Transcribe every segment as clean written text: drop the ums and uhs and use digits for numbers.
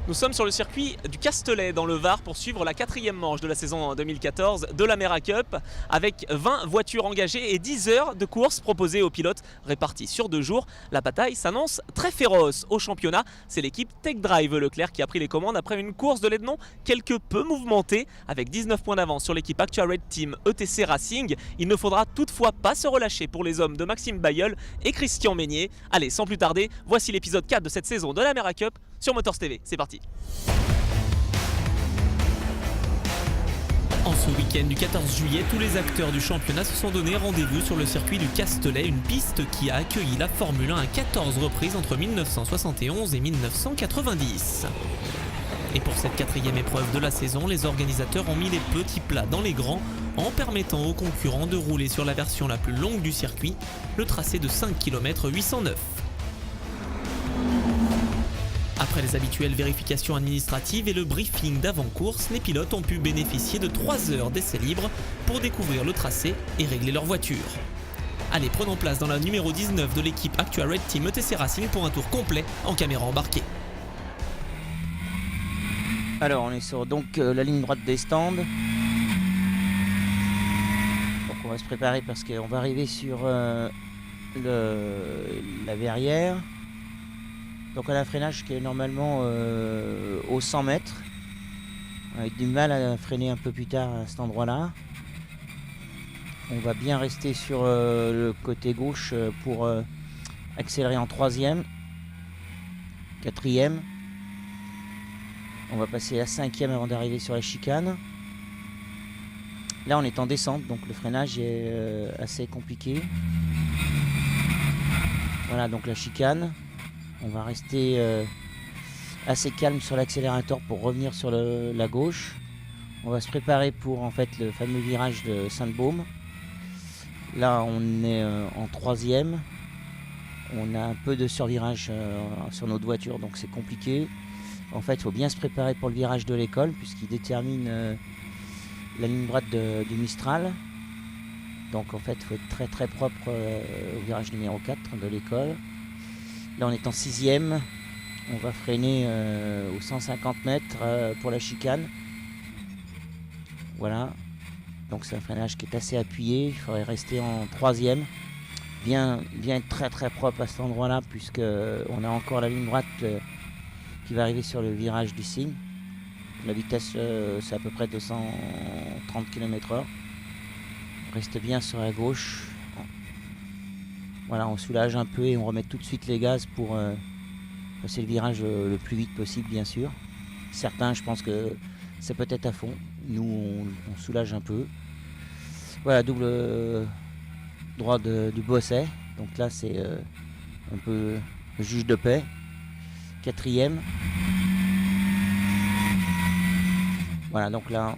Nous sommes sur le circuit du Castellet dans le Var pour suivre la 4e manche de la saison 2014 de la Mera Cup avec 20 voitures engagées et 10 heures de course proposées aux pilotes réparties sur 2 jours. La bataille s'annonce très féroce au championnat. C'est l'équipe Tech Drive Leclerc qui a pris les commandes après une course de Lebanon quelque peu mouvementée avec 19 points d'avance sur l'équipe Actua Red Team ETC Racing. Il ne faudra toutefois pas se relâcher pour les hommes de Maxime Bayeul et Christian Meignier. Allez, sans plus tarder, voici l'épisode 4 de cette saison de la Mera Cup sur Motors TV. C'est parti. En ce week-end du 14 juillet, tous les acteurs du championnat se sont donné rendez-vous sur le circuit du Castellet, une piste qui a accueilli la Formule 1 à 14 reprises entre 1971 et 1990. Et pour cette 4e épreuve de la saison, les organisateurs ont mis les petits plats dans les grands en permettant aux concurrents de rouler sur la version la plus longue du circuit, le tracé de 5 km 809. Après les habituelles vérifications administratives et le briefing d'avant-course, les pilotes ont pu bénéficier de 3 heures d'essai libre pour découvrir le tracé et régler leur voiture. Allez, prenons place dans la numéro 19 de l'équipe Actua Red Team ETC Racing pour un tour complet en caméra embarquée. Alors on est sur la ligne droite des stands. Donc on va se préparer parce qu'on va arriver sur la verrière. Donc on a un freinage qui est normalement au 100 mètres. On a eu du mal à freiner un peu plus tard à cet endroit-là. On va bien rester sur le côté gauche pour accélérer en 3e, 4e. On va passer la 5e avant d'arriver sur la chicane. Là on est en descente, donc le freinage est assez compliqué. Voilà donc la chicane. On va rester assez calme sur l'accélérateur pour revenir sur la gauche. On va se préparer pour en fait le fameux virage de Sainte-Baume. Là on est en 3e. On a un peu de survirage sur notre voiture, donc c'est compliqué. En fait il faut bien se préparer pour le virage de l'école puisqu'il détermine la ligne droite du Mistral. Donc en fait il faut être très très propre au virage numéro 4 de l'école. Là on est en 6e, on va freiner aux 150 mètres pour la chicane. Voilà, donc c'est un freinage qui est assez appuyé, il faudrait rester en 3e. Bien être très très propre à cet endroit là puisque on a encore la ligne droite qui va arriver sur le virage du Cygne. La vitesse c'est à peu près 230 km/h. On reste bien sur la gauche. Voilà, on soulage un peu et on remet tout de suite les gaz pour passer le virage le plus vite possible, bien sûr. Certains, je pense que c'est peut-être à fond. Nous, on soulage un peu. Voilà, double droit du Bosset. Donc là, c'est un peu le juge de paix. 4e. Voilà, donc là,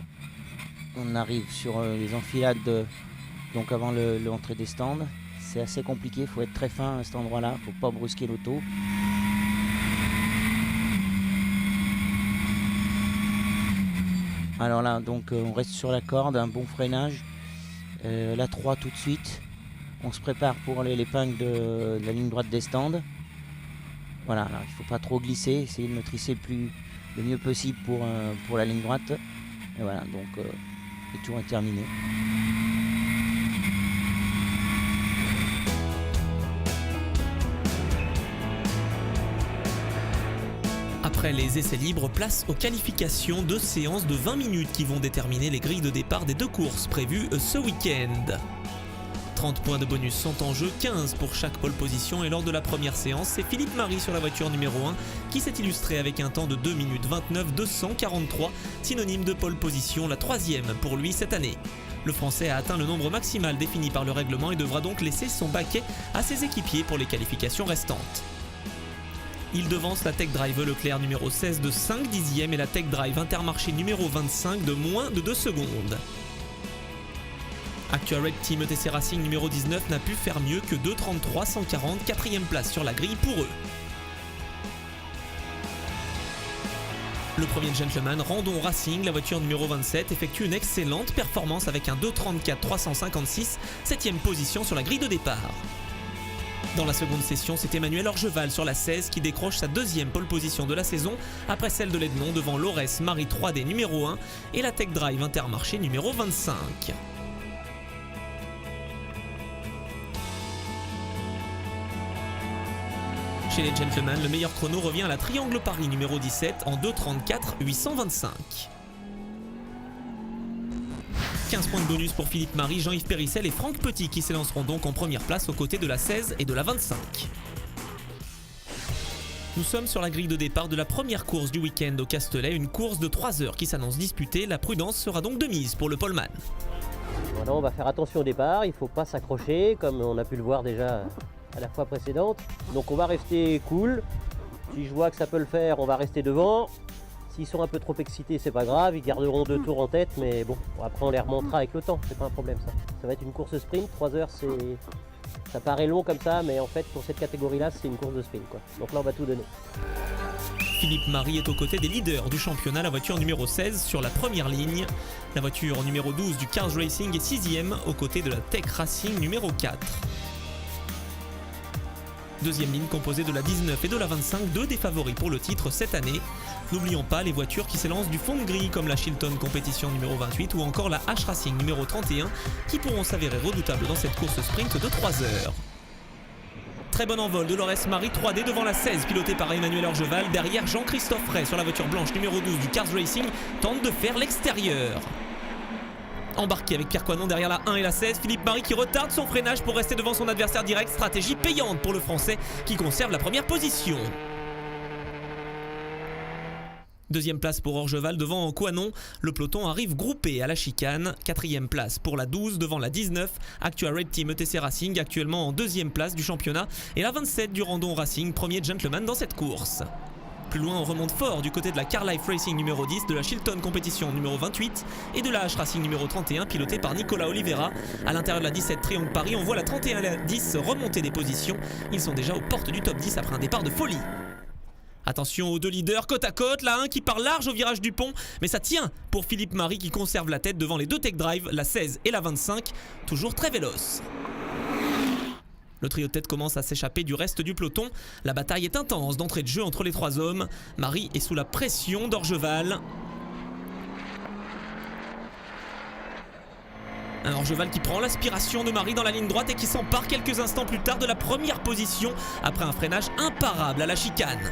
on arrive sur les enfilades donc avant l'entrée des stands. C'est assez compliqué, il faut être très fin à cet endroit-là, il ne faut pas brusquer l'auto. Alors là, donc on reste sur la corde, un bon freinage. La 3 tout de suite. On se prépare pour l'épingle de la ligne droite des stands. Voilà, alors, il ne faut pas trop glisser, essayer de maîtriser le mieux possible pour la ligne droite. Et voilà, donc le tour est terminé. Après les essais libres, place aux qualifications, 2 séances de 20 minutes qui vont déterminer les grilles de départ des 2 courses prévues ce week-end. 30 points de bonus sont en jeu, 15 pour chaque pole position et lors de la première séance, c'est Philippe Marie sur la voiture numéro 1 qui s'est illustré avec un temps de 2 minutes 29 243, synonyme de pole position, la 3e pour lui cette année. Le Français a atteint le nombre maximal défini par le règlement et devra donc laisser son baquet à ses équipiers pour les qualifications restantes. Il devance la Tech Drive Leclerc numéro 16 de 5 dixièmes et la Tech Drive Intermarché numéro 25 de moins de 2 secondes. Actua Red Team ETC Racing numéro 19 n'a pu faire mieux que 2,33 140, 4e place sur la grille pour eux. Le premier gentleman, Randon Racing, la voiture numéro 27, effectue une excellente performance avec un 2,34 356, 7e position sur la grille de départ. Dans la seconde session, c'est Emmanuel Orgeval sur la 16 qui décroche sa deuxième pole position de la saison après celle de Lednon devant l'Aurès Marie 3D numéro 1 et la Tech Drive Intermarché numéro 25. Chez les gentlemen, le meilleur chrono revient à la Triangle Paris numéro 17 en 2:34,825. 15 points de bonus pour Philippe Marie, Jean-Yves Périssel et Franck Petit qui s'élanceront donc en première place aux côtés de la 16 et de la 25. Nous sommes sur la grille de départ de la première course du week-end au Castellet, une course de 3 heures qui s'annonce disputée. La prudence sera donc de mise pour le poleman. Voilà, on va faire attention au départ, il ne faut pas s'accrocher comme on a pu le voir déjà à la fois précédente. Donc on va rester cool. Si je vois que ça peut le faire, on va rester devant. S'ils sont un peu trop excités, c'est pas grave, ils garderont 2 tours en tête, mais bon, après on les remontera avec le temps, c'est pas un problème ça. Ça va être une course sprint, 3 heures ça paraît long comme ça, mais en fait pour cette catégorie-là, c'est une course de sprint quoi. Donc là on va tout donner. Philippe Marie est aux côtés des leaders du championnat, la voiture numéro 16 sur la première ligne. La voiture numéro 12 du Cars Racing est 6ème aux côtés de la Tech Racing numéro 4. Deuxième ligne composée de la 19 et de la 25, 2 des favoris pour le titre cette année. N'oublions pas les voitures qui s'élancent du fond de grille comme la Chilton Compétition numéro 28 ou encore la H Racing numéro 31 qui pourront s'avérer redoutables dans cette course sprint de 3 heures. Très bon envol de l'Aurès Marie 3D devant la 16 pilotée par Emmanuel Orgeval. Derrière, Jean-Christophe Ray sur la voiture blanche numéro 12 du Cars Racing tente de faire l'extérieur. Embarqué avec Pierre Coinon derrière la 1 et la 16, Philippe Marie qui retarde son freinage pour rester devant son adversaire direct. Stratégie payante pour le Français qui conserve la première position. Deuxième place pour Orgeval devant Coinon. Le peloton arrive groupé à la chicane. Quatrième place pour la 12 devant la 19. Actua Red Team ETC Racing actuellement en deuxième place du championnat. Et la 27 du Randon Racing, premier gentleman dans cette course. Plus loin, on remonte fort du côté de la Car Life Racing numéro 10, de la Chilton Compétition numéro 28 et de la H Racing numéro 31 pilotée par Nicolas Oliveira. À l'intérieur de la 17 Triangle Paris, on voit la 31 et la 10 remonter des positions. Ils sont déjà aux portes du top 10 après un départ de folie. Attention aux 2 leaders côte à côte, la 1 qui part large au virage du pont, mais ça tient pour Philippe Marie qui conserve la tête devant les 2 Tech Drive, la 16 et la 25, toujours très véloce. Le trio de tête commence à s'échapper du reste du peloton. La bataille est intense d'entrée de jeu entre les 3 hommes. Marie est sous la pression d'Orgeval. Un Orgeval qui prend l'aspiration de Marie dans la ligne droite et qui s'empare quelques instants plus tard de la première position après un freinage imparable à la chicane.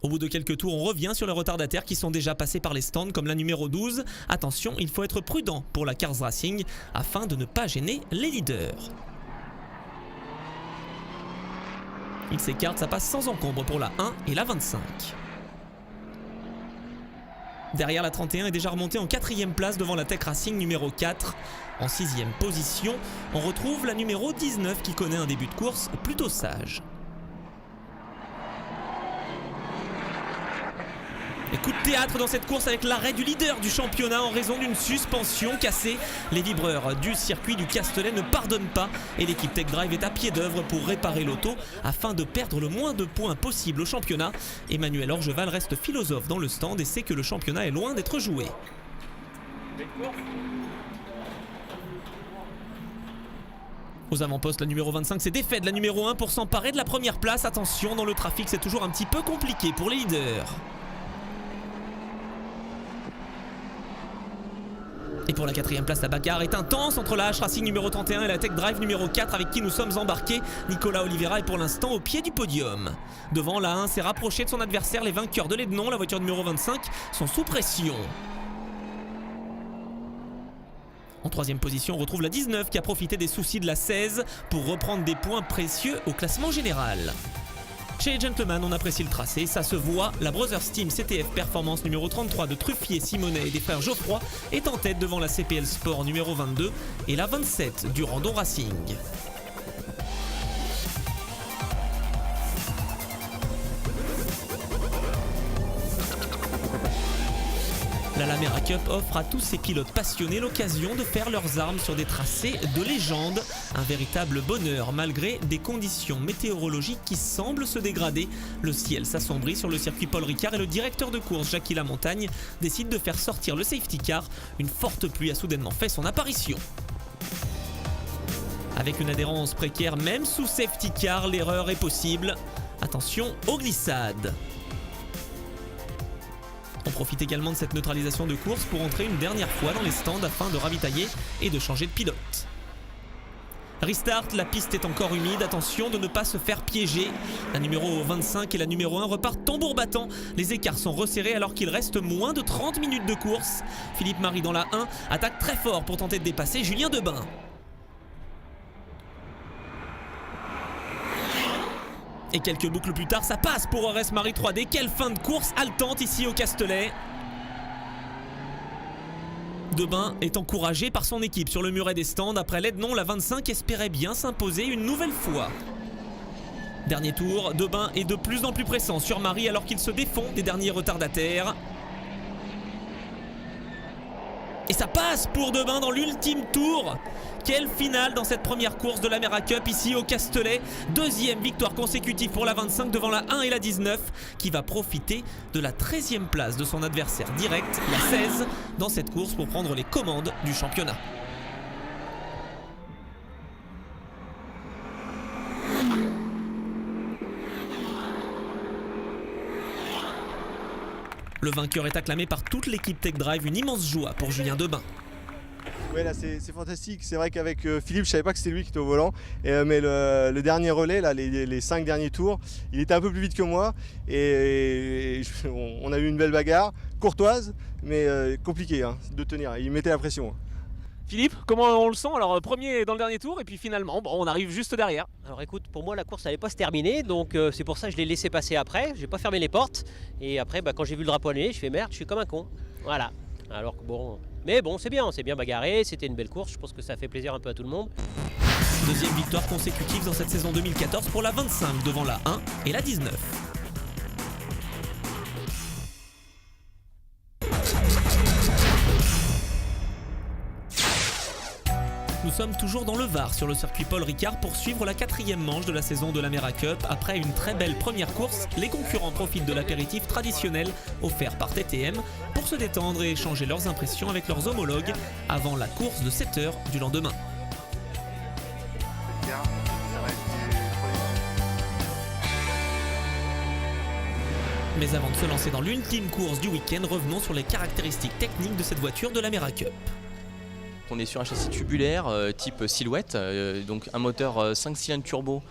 Au bout de quelques tours, on revient sur les retardataires qui sont déjà passés par les stands comme la numéro 12. Attention, il faut être prudent pour la Cars Racing afin de ne pas gêner les leaders. Ils s'écartent, ça passe sans encombre pour la 1 et la 25. Derrière, la 31 est déjà remontée en 4ème place devant la Tech Racing numéro 4. En 6ème position, on retrouve la numéro 19 qui connaît un début de course plutôt sage. Et coup de théâtre dans cette course avec l'arrêt du leader du championnat en raison d'une suspension cassée. Les vibreurs du circuit du Castellet ne pardonnent pas et l'équipe Tech Drive est à pied d'œuvre pour réparer l'auto afin de perdre le moins de points possible au championnat. Emmanuel Orgeval reste philosophe dans le stand et sait que le championnat est loin d'être joué. Aux avant-postes, la numéro 25 s'est défait de la numéro 1 pour s'emparer de la première place. Attention, dans le trafic, c'est toujours un petit peu compliqué pour les leaders. Et pour la 4ème place, la bagarre est intense entre la H Racing numéro 31 et la Tech Drive numéro 4 avec qui nous sommes embarqués. Nicolas Oliveira est pour l'instant au pied du podium. Devant, la 1 s'est rapproché de son adversaire. Les vainqueurs de Lednon, la voiture numéro 25, sont sous pression. En 3ème position, on retrouve la 19 qui a profité des soucis de la 16 pour reprendre des points précieux au classement général. Chez les gentlemen, on apprécie le tracé, ça se voit. La Brothers Team CTF Performance numéro 33 de Truffier, Simonet et des frères Geoffroy est en tête devant la CPL Sport numéro 22 et la 27 du Randon Racing. La Lamera Cup offre à tous ces pilotes passionnés l'occasion de faire leurs armes sur des tracés de légende. Un véritable bonheur malgré des conditions météorologiques qui semblent se dégrader. Le ciel s'assombrit sur le circuit Paul Ricard et le directeur de course Jackie Lamontagne décide de faire sortir le safety car. Une forte pluie a soudainement fait son apparition. Avec une adhérence précaire, même sous safety car, l'erreur est possible. Attention aux glissades. On profite également de cette neutralisation de course pour entrer une dernière fois dans les stands afin de ravitailler et de changer de pilote. Restart, la piste est encore humide, attention de ne pas se faire piéger. La numéro 25 et la numéro 1 repartent tambour battant. Les écarts sont resserrés alors qu'il reste moins de 30 minutes de course. Philippe Marie dans la 1 attaque très fort pour tenter de dépasser Julien Debain. Et quelques boucles plus tard, ça passe pour RS Marie 3D. Quelle fin de course haletante ici au Castellet. Debain est encouragé par son équipe sur le muret des stands. Après l'Ednon, la 25 espérait bien s'imposer une nouvelle fois. Dernier tour, Debain est de plus en plus pressant sur Marie alors qu'il se défend des derniers retardataires. Et ça passe pour Debain dans l'ultime tour. Quelle finale dans cette première course de l'Amera Cup ici au Castellet. Deuxième victoire consécutive pour la 25 devant la 1 et la 19 qui va profiter de la 13e place de son adversaire direct, la 16, dans cette course pour prendre les commandes du championnat. Le vainqueur est acclamé par toute l'équipe Tech Drive, une immense joie pour Julien Debain. Ouais, là c'est fantastique. C'est vrai qu'avec Philippe, je savais pas que c'était lui qui était au volant. Mais le dernier relais, là, les 5 derniers tours, il était un peu plus vite que moi. On a eu une belle bagarre, courtoise, mais compliquée de tenir. Il mettait la pression. Philippe, comment on le sent? Alors premier dans le dernier tour et puis finalement on arrive juste derrière. Alors écoute, pour moi la course n'allait pas se terminer, donc c'est pour ça que je l'ai laissé passer après. J'ai pas fermé les portes et après quand j'ai vu le drapeau allumé, je fais merde, je suis comme un con. Voilà. Alors que bon, mais bon c'est bien bagarré, c'était une belle course, je pense que ça fait plaisir un peu à tout le monde. Deuxième victoire consécutive dans cette saison 2014 pour la 25 devant la 1 et la 19. Nous sommes toujours dans le Var sur le circuit Paul Ricard pour suivre la 4e manche de la saison de l'Amera Cup. Après une très belle première course, les concurrents profitent de l'apéritif traditionnel offert par TTM pour se détendre et échanger leurs impressions avec leurs homologues avant la course de 7h du lendemain. Mais avant de se lancer dans l'ultime course du week-end, revenons sur les caractéristiques techniques de cette voiture de l'Amera Cup. On est sur un châssis tubulaire type Silhouette, donc un moteur 5 cylindres turbo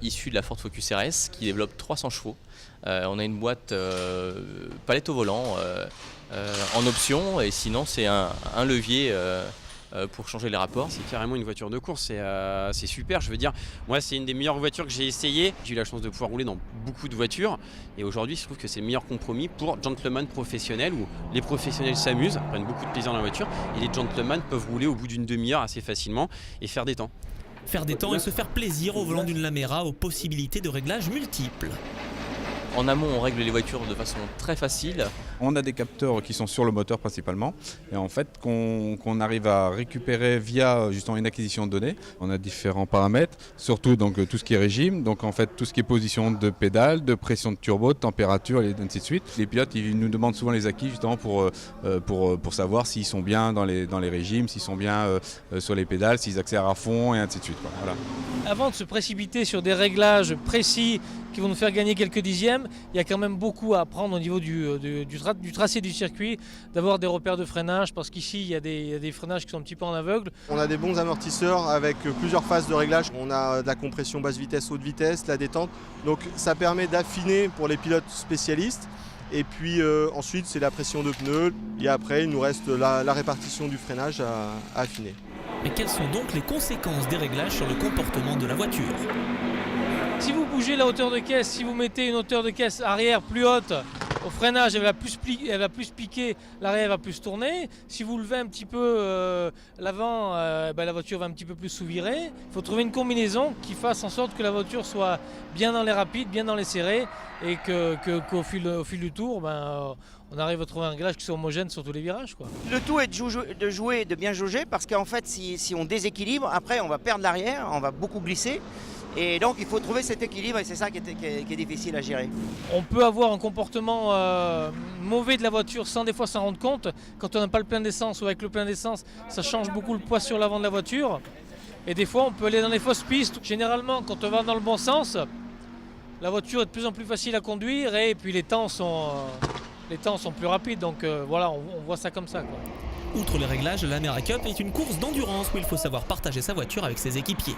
issu de la Ford Focus RS qui développe 300 chevaux. On a une boîte palette au volant en option et sinon c'est un levier pour changer les rapports. C'est carrément une voiture de course, c'est super, je veux dire, moi c'est une des meilleures voitures que j'ai essayé. J'ai eu la chance de pouvoir rouler dans beaucoup de voitures et aujourd'hui je trouve que c'est le meilleur compromis pour gentlemen professionnels où les professionnels s'amusent, prennent beaucoup de plaisir dans la voiture et les gentlemen peuvent rouler au bout d'une demi-heure assez facilement et faire des temps. Faire des temps et se faire plaisir au volant d'une Lamera aux possibilités de réglages multiples. En amont, on règle les voitures de façon très facile. On a des capteurs qui sont sur le moteur principalement et en fait qu'on arrive à récupérer via justement une acquisition de données. On a différents paramètres, surtout donc tout ce qui est régime, donc en fait tout ce qui est position de pédale, de pression de turbo, de température et ainsi de suite. Les pilotes ils nous demandent souvent les acquis justement pour savoir s'ils sont bien dans les régimes, s'ils sont bien sur les pédales, s'ils accélèrent à fond et ainsi de suite. Voilà. Avant de se précipiter sur des réglages précis qui vont nous faire gagner quelques dixièmes, il y a quand même beaucoup à apprendre au niveau du tracé du circuit, d'avoir des repères de freinage, parce qu'ici il y a des freinages qui sont un petit peu en aveugle. On a des bons amortisseurs avec plusieurs phases de réglage. On a de la compression basse vitesse, haute vitesse, la détente. Donc ça permet d'affiner pour les pilotes spécialistes. Et puis ensuite c'est la pression de pneus. Et après il nous reste la répartition du freinage à affiner. Mais quelles sont donc les conséquences des réglages sur le comportement de la voiture ? Si vous bougez la hauteur de caisse, si vous mettez une hauteur de caisse arrière plus haute, au freinage elle va plus piquer, l'arrière va plus tourner. Si vous levez un petit peu l'avant, la voiture va un petit peu plus sous-virer. Il faut trouver une combinaison qui fasse en sorte que la voiture soit bien dans les rapides, bien dans les serrés et qu'au fil du tour, on arrive à trouver un réglage qui soit homogène sur tous les virages, quoi. Le tout est de bien jauger parce qu'en fait si on déséquilibre, après on va perdre l'arrière, on va beaucoup glisser. Et donc il faut trouver cet équilibre et c'est ça qui est difficile à gérer. On peut avoir un comportement mauvais de la voiture sans des fois s'en rendre compte. Quand on n'a pas le plein d'essence ou avec le plein d'essence, ça change beaucoup le poids sur l'avant de la voiture. Et des fois, on peut aller dans les fausses pistes. Généralement, quand on va dans le bon sens, la voiture est de plus en plus facile à conduire et puis les temps sont plus rapides. Donc voilà, on voit ça comme ça, quoi. Outre les réglages, l'Amera Cup est une course d'endurance où il faut savoir partager sa voiture avec ses équipiers.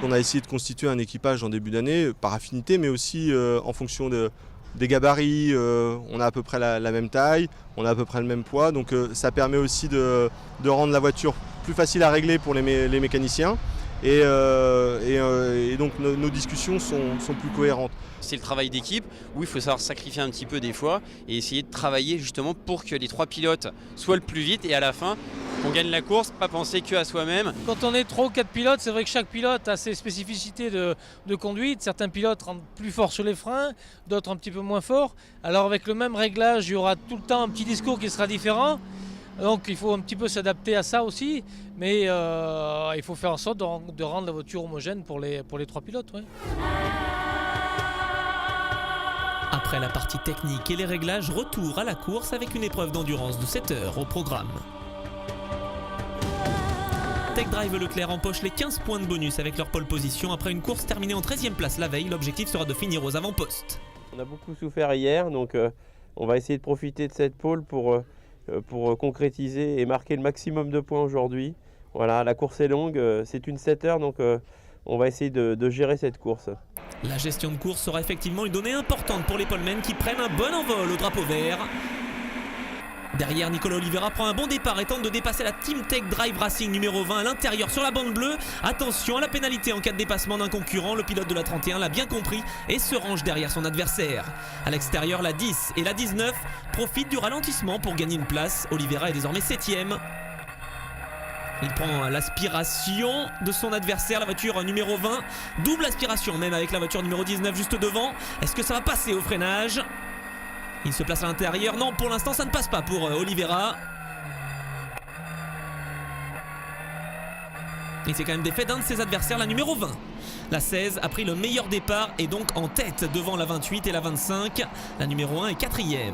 On a essayé de constituer un équipage en début d'année par affinité, mais aussi en fonction des gabarits. On a à peu près la même taille, on a à peu près le même poids, donc ça permet aussi de rendre la voiture plus facile à régler pour les mécaniciens. Et donc nos discussions sont plus cohérentes. C'est le travail d'équipe où il faut savoir sacrifier un petit peu des fois et essayer de travailler justement pour que les 3 pilotes soient le plus vite et à la fin qu'on gagne la course, pas penser que à soi-même. Quand on est 3 ou 4 pilotes, c'est vrai que chaque pilote a ses spécificités de conduite. Certains pilotes rentrent plus fort sur les freins, d'autres un petit peu moins fort. Alors avec le même réglage, il y aura tout le temps un petit discours qui sera différent. Donc il faut un petit peu s'adapter à ça aussi, mais il faut faire en sorte de rendre la voiture homogène pour les 3 pilotes. Ouais. Après la partie technique et les réglages, retour à la course avec une épreuve d'endurance de 7 heures au programme. Tech Drive Leclerc empoche les 15 points de bonus avec leur pole position après une course terminée en 13e place la veille. L'objectif sera de finir aux avant-postes. On a beaucoup souffert hier, donc on va essayer de profiter de cette pole pour concrétiser et marquer le maximum de points aujourd'hui. Voilà, la course est longue, c'est une 7 heures, donc on va essayer de gérer cette course. La gestion de course sera effectivement une donnée importante pour les polemen qui prennent un bon envol au drapeau vert. Derrière, Nicolas Oliveira prend un bon départ et tente de dépasser la Team Tech Drive Racing numéro 20 à l'intérieur sur la bande bleue. Attention à la pénalité en cas de dépassement d'un concurrent. Le pilote de la 31 l'a bien compris et se range derrière son adversaire. À l'extérieur, la 10 et la 19 profitent du ralentissement pour gagner une place. Oliveira est désormais 7e. Il prend l'aspiration de son adversaire, la voiture numéro 20. Double aspiration même avec la voiture numéro 19 juste devant. Est-ce que ça va passer au freinage ? Il se place à l'intérieur. Non, pour l'instant, ça ne passe pas pour Oliveira. Et c'est quand même défait d'un de ses adversaires, la numéro 20. La 16 a pris le meilleur départ et donc en tête devant la 28 et la 25. La numéro 1 est 4e.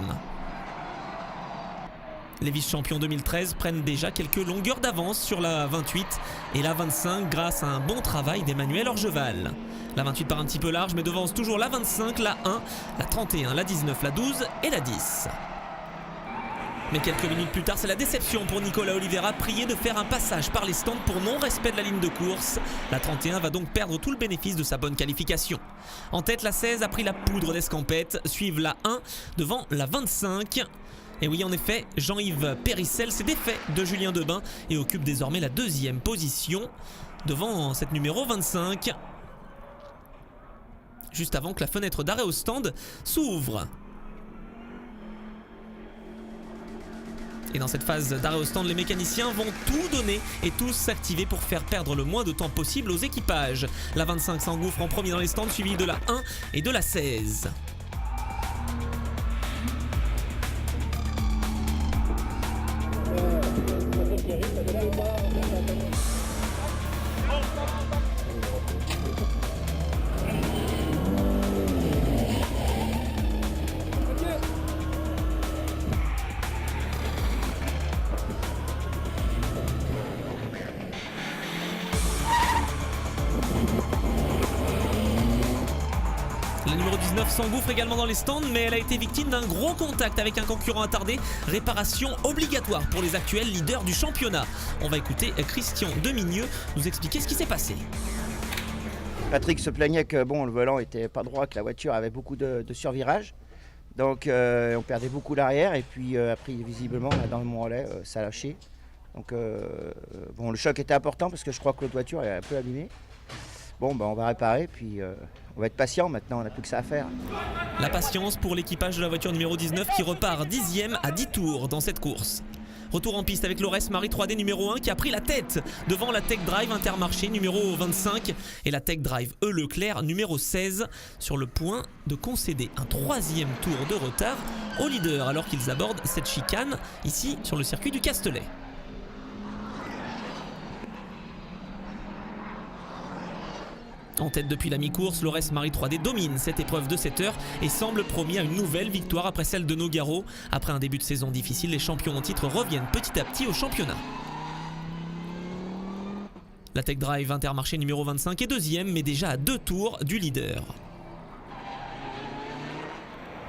Les vice-champions 2013 prennent déjà quelques longueurs d'avance sur la 28 et la 25 grâce à un bon travail d'Emmanuel Orgeval. La 28 part un petit peu large mais devance toujours la 25, la 1, la 31, la 19, la 12 et la 10. Mais quelques minutes plus tard, c'est la déception pour Nicolas Oliveira, prié de faire un passage par les stands pour non-respect de la ligne de course. La 31 va donc perdre tout le bénéfice de sa bonne qualification. En tête, la 16 a pris la poudre d'escampette, suivent la 1 devant la 25. Et oui, en effet, Jean-Yves Périssel s'est défait de Julien Debin et occupe désormais la 2e position devant cette numéro 25. Juste avant que la fenêtre d'arrêt au stand s'ouvre. Et dans cette phase d'arrêt au stand, les mécaniciens vont tout donner et tous s'activer pour faire perdre le moins de temps possible aux équipages. La 25 s'engouffre en premier dans les stands, suivi de la 1 et de la 16. La numéro 19 s'engouffre également dans les stands, mais elle a été victime d'un gros contact avec un concurrent attardé. Réparation obligatoire pour les actuels leaders du championnat. On va écouter Christian Demigneux nous expliquer ce qui s'est passé. Patrick se plaignait que le volant était pas droit, que la voiture avait beaucoup de survirage. Donc on perdait beaucoup l'arrière et puis après visiblement là, dans le relais ça a lâché. Donc le choc était important parce que je crois que l'autre voiture est un peu abîmée. On va réparer, puis on va être patient maintenant, on n'a plus que ça à faire. La patience pour l'équipage de la voiture numéro 19 qui repart 10e à 10 tours dans cette course. Retour en piste avec Laurès Marie 3D numéro 1 qui a pris la tête devant la Tech Drive Intermarché numéro 25 et la Tech Drive Leclerc numéro 16 sur le point de concéder un 3e tour de retard aux leaders alors qu'ils abordent cette chicane ici sur le circuit du Castellet. En tête depuis la mi-course, Laurès Marie 3D domine cette épreuve de 7 heures et semble promis à une nouvelle victoire après celle de Nogaro. Après un début de saison difficile, les champions en titre reviennent petit à petit au championnat. La Tech Drive Intermarché numéro 25 est deuxième, mais déjà à 2 tours du leader.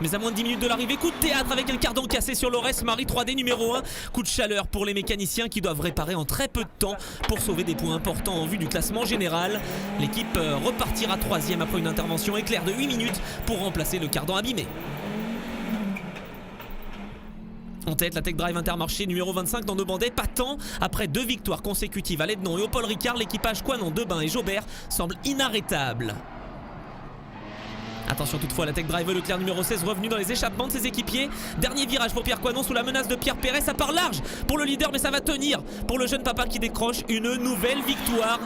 Mais à moins de 10 minutes de l'arrivée, coup de théâtre avec un cardan cassé sur l'Aurès Marie 3D numéro 1. Coup de chaleur pour les mécaniciens qui doivent réparer en très peu de temps pour sauver des points importants en vue du classement général. L'équipe repartira 3e après une intervention éclair de 8 minutes pour remplacer le cardan abîmé. En tête, la Tech Drive Intermarché numéro 25 dans 2 bandets, pas tant. Après 2 victoires consécutives à Lednon et au Paul Ricard, l'équipage Coinon, Debain et Jaubert semble inarrêtable. Attention toutefois, la Tech Drive Leclerc numéro 16 revenu dans les échappements de ses équipiers. Dernier virage pour Pierre Coinon sous la menace de Pierre Perret. Ça part large pour le leader, mais ça va tenir pour le jeune papa qui décroche une nouvelle victoire.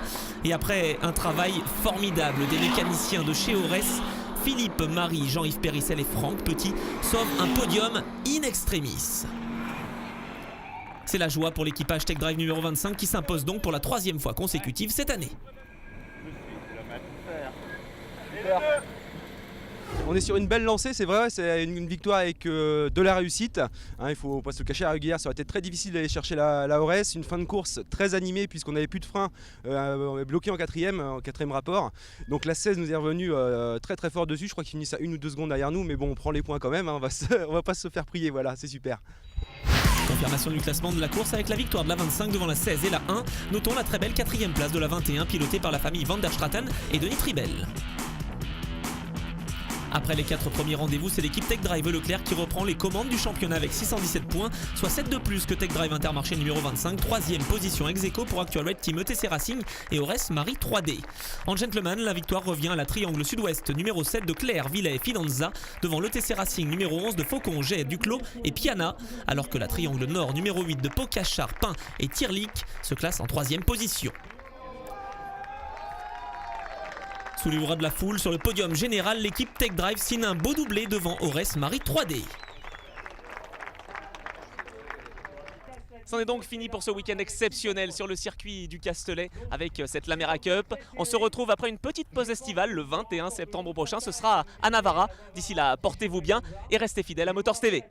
Et après un travail formidable des mécaniciens de chez Aurès, Philippe, Marie, Jean-Yves Périssel et Franck Petit sauvent un podium in extremis. C'est la joie pour l'équipage Tech Drive numéro 25 qui s'impose donc pour la 3e fois consécutive cette année. On est sur une belle lancée, c'est vrai, c'est une victoire avec de la réussite. Hein, il faut pas se le cacher, à Régulière, ça aurait été très difficile d'aller chercher la Aurès. Une fin de course très animée puisqu'on n'avait plus de frein, on est bloqué en quatrième rapport. Donc la 16 nous est revenue très très fort dessus, je crois qu'il finit à 1 ou 2 secondes derrière nous, mais bon, on prend les points quand même, hein, on va pas se faire prier, voilà, c'est super. Confirmation du classement de la course avec la victoire de la 25 devant la 16 et la 1. Notons la très belle 4e place de la 21 pilotée par la famille Van der Straten et Denis Tribel. Après les 4 premiers rendez-vous, c'est l'équipe Tech Drive Leclerc qui reprend les commandes du championnat avec 617 points, soit 7 de plus que Tech Drive Intermarché numéro 25, 3e position ex aequo pour Actual Red Team ETC Racing et Aurès Marie 3D. En gentleman, la victoire revient à la Triangle Sud-Ouest numéro 7 de Claire, Villay et Fidanza devant l'ETC Racing numéro 11 de Faucon, Jet, Duclos et Piana, alors que la Triangle Nord numéro 8 de Pocachar, Pin et Tirlik se classe en 3e position. Sous les bras de la foule, sur le podium général, l'équipe Tech Drive signe un beau doublé devant Aurès Marie 3D. C'en est donc fini pour ce week-end exceptionnel sur le circuit du Castellet avec cette Lamera Cup. On se retrouve après une petite pause estivale le 21 septembre prochain. Ce sera à Navarra. D'ici là, portez-vous bien et restez fidèles à Motors TV.